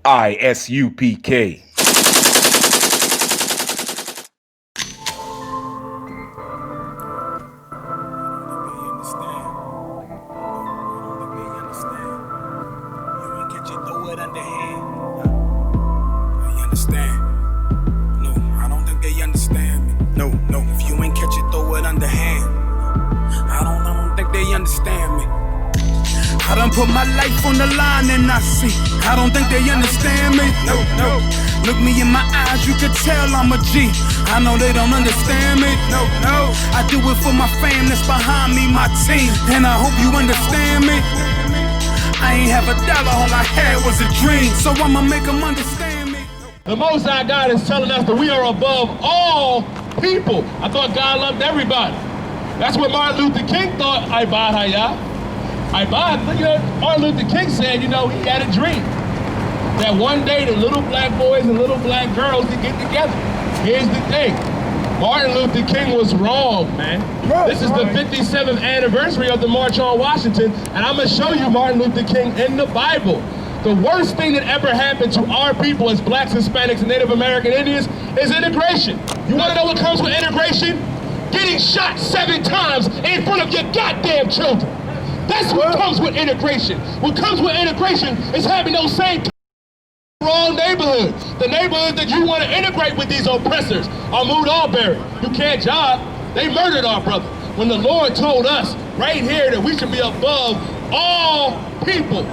I.S.U.P.K. If you ain't catch it, throw it underhand. I don't think they understand me. I done put my life on the line and I see. I don't think they understand me. No. Look me in my eyes, you can tell I'm a G. I know they don't understand me. No. I do it for my fam that's behind me, my team. And I hope you understand me. I ain't have a dollar, all I had was a dream. So I'ma make them understand me. The Most High God is telling us that we are above all people. I thought God loved everybody. That's what Martin Luther King thought. Martin Luther King said, he had a dream that one day the little black boys and little black girls would get together. Here's the thing. Martin Luther King was wrong, man. This is the 57th anniversary of the March on Washington, and I'm going to show you Martin Luther King in the Bible. The worst thing that ever happened to our people as blacks, Hispanics, and Native American Indians is integration. You want to know what comes with integration? Getting shot 7 times in front of your goddamn children. That's what comes with integration. What comes with integration is having those same wrong neighborhoods. The neighborhoods that you want to integrate with these oppressors. Ahmaud Arbery, you can't job. They murdered our brother. When the Lord told us right here that we should be above all people,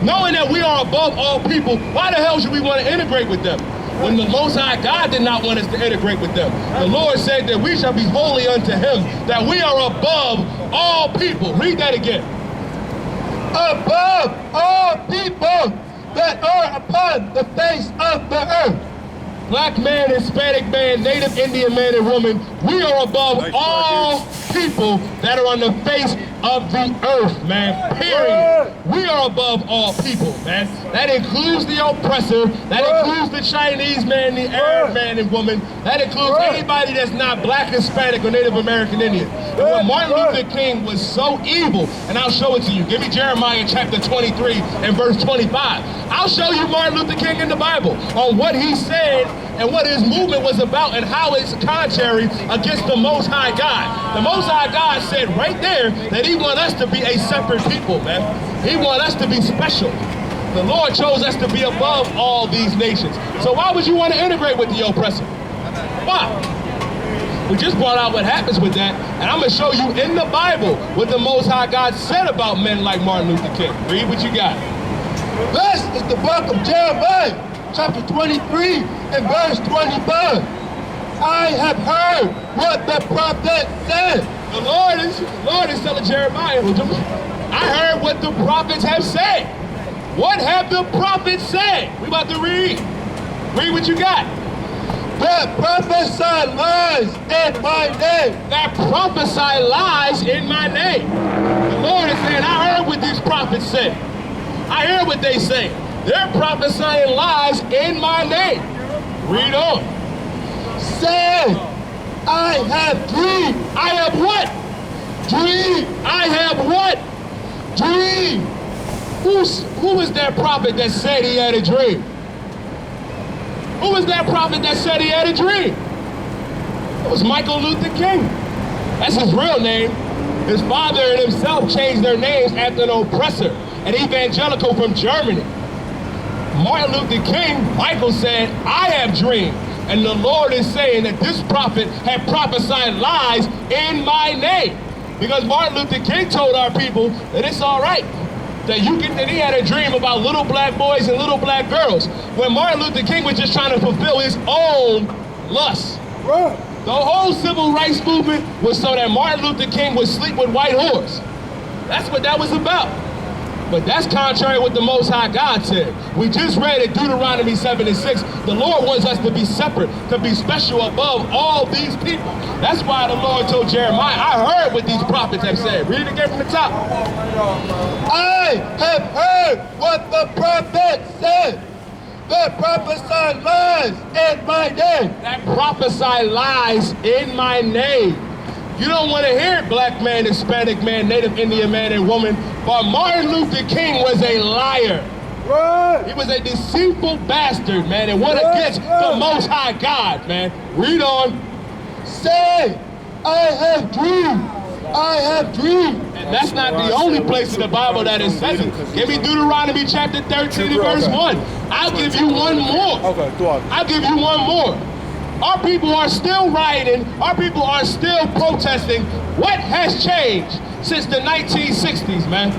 knowing that we are above all people, why the hell should we want to integrate with them? When the Most High God did not want us to integrate with them. The Lord said that we shall be holy unto him, that we are above all people. Read that again. Above all people that are upon the face of the earth. Black man, Hispanic man, Native Indian man and woman, we are above all people that are on the face of the earth, man, period. We are above all people, man. That includes the oppressor, that includes the Chinese man, the Arab man and woman, that includes anybody that's not black, Hispanic, or Native American Indian. And when Martin Luther King was so evil, and I'll show it to you. Give me Jeremiah chapter 23 and verse 25. I'll show you Martin Luther King in the Bible on what he said and what his movement was about and how it's contrary against the Most High God. The Most High God said right there that he wants us to be a separate people, man. He wants us to be special. The Lord chose us to be above all these nations. So why would you want to integrate with the oppressor? Why? We just brought out what happens with that, and I'm going to show you in the Bible what the Most High God said about men like Martin Luther King. Read what you got. This is the book of Jeremiah, chapter 23 and verse 25. I have heard what the prophet said. The Lord is telling Jeremiah, I heard what the prophets have said. What have the prophets said? We about to read. Read what you got. That prophesy lies in my name. That prophesy lies in my name. The Lord is saying, I heard what these prophets say. I hear what they say. They're prophesying lies in my name. Read on. Say, I have dreamed. I have what? Dream. I have what? Dream. Who is that prophet that said he had a dream? Who was that prophet that said he had a dream? It was Michael Luther King. That's his real name. His father and himself changed their names after an oppressor, an evangelical from Germany. Martin Luther King, Michael said, I have dreamed. And the Lord is saying that this prophet had prophesied lies in my name. Because Martin Luther King told our people that it's all right. That he had a dream about little black boys and little black girls. When Martin Luther King was just trying to fulfill his own lusts. The whole civil rights movement was so that Martin Luther King would sleep with white whores. That's what that was about. But that's contrary to what the Most High God said. We just read in Deuteronomy 7:6, the Lord wants us to be separate, to be special above all these people. That's why the Lord told Jeremiah, I heard what these prophets have said. Read it again from the top. I have heard what the prophet said. That prophesy lies in my name. That prophesy lies in my name. You don't want to hear it, black man, Hispanic man, Native Indian man and woman, but Martin Luther King was a liar. He was a deceitful bastard, man, and went against the Most High God, man. Read on. Say, I have dreamed. I have dreamed. And that's not the only place in the Bible that it says it. Give me Deuteronomy chapter 13 and verse 1. I'll give you one more. I'll give you one more. Our people are still rioting. Our people are still protesting. What has changed since the 1960s, man?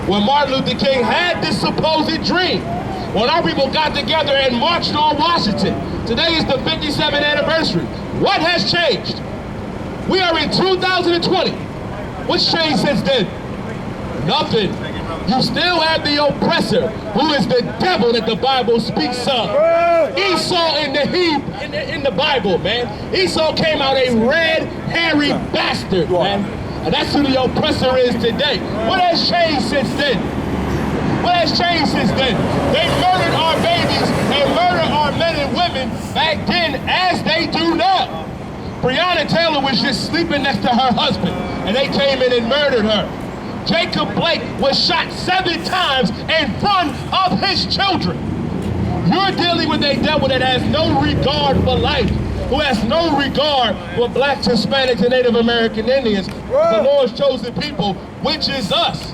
When Martin Luther King had this supposed dream. When our people got together and marched on Washington. Today is the 57th anniversary. What has changed? We are in 2020. What's changed since then? Nothing. You still have the oppressor, who is the devil that the Bible speaks of. Esau in the Bible, man. Esau came out a red, hairy bastard, man. And that's who the oppressor is today. What has changed since then? What has changed since then? They murdered our babies. They murdered our men and women back then as they do now. Breonna Taylor was just sleeping next to her husband, and they came in and murdered her. Jacob Blake was shot 7 times in front of his children. You're dealing with a devil that has no regard for life, who has no regard for blacks, Hispanics, and Native American Indians, the Lord's chosen people, which is us.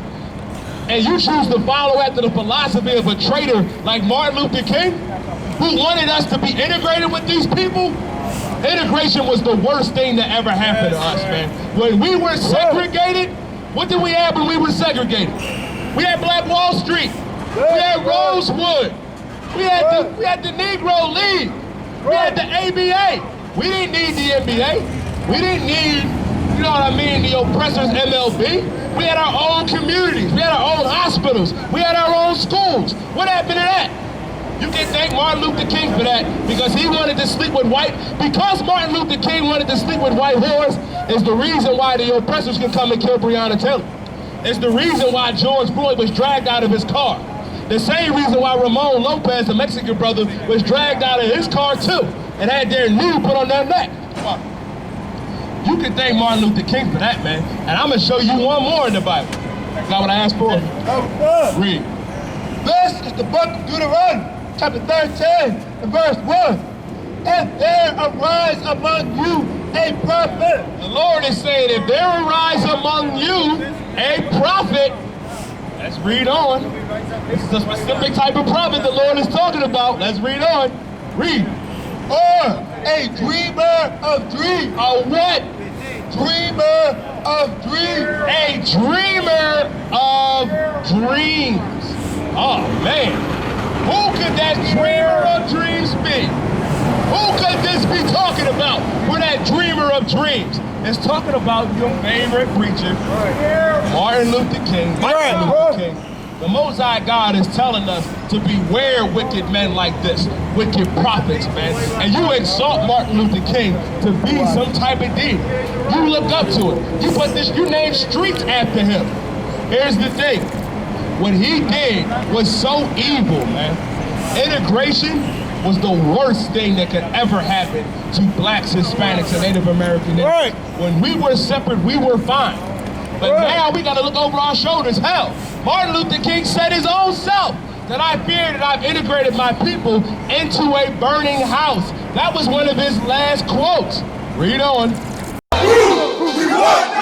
And you choose to follow after the philosophy of a traitor like Martin Luther King, who wanted us to be integrated with these people. Integration was the worst thing that ever happened to us, man. When we were segregated, what did we have when we were segregated? We had Black Wall Street. We had Rosewood. We had the Negro League. We had the ABA. We didn't need the NBA. We didn't need, you know what I mean, the oppressors MLB. We had our own communities. We had our own hospitals. We had our own schools. What happened to that? You can thank Martin Luther King for that, because he wanted to sleep with because Martin Luther King wanted to sleep with white whores is the reason why the oppressors can come and kill Breonna Taylor. It's the reason why George Floyd was dragged out of his car. The same reason why Ramon Lopez, the Mexican brother, was dragged out of his car too, and had their knee put on their neck. You can thank Martin Luther King for that, man. And I'm gonna show you one more in the Bible. Got what I asked for? Read. This is the book of Deuteronomy, chapter 13, and verse 1. If there arise among you a prophet. The Lord is saying, if there arise among you a prophet, let's read on. This is a specific type of prophet the Lord is talking about. Let's read on. Read. Or a dreamer of dreams. A what? Dreamer of dreams. A dreamer of dreams. Oh, man. Who could that dreamer of dreams be? Who could this be talking about for that dreamer of dreams? It's talking about your favorite preacher, Martin Luther King. Martin Luther King. The Most High God is telling us to beware wicked men like this, wicked prophets, man. And you exalt Martin Luther King to be some type of deity. You look up to it. You name streets after him. Here's the thing. What he did was so evil, man. Integration was the worst thing that could ever happen to blacks, Hispanics, and Native American Indians. When we were separate, we were fine. But now we gotta look over our shoulders. Hell, Martin Luther King said his own self that I fear that I've integrated my people into a burning house. That was one of his last quotes. Read on. We want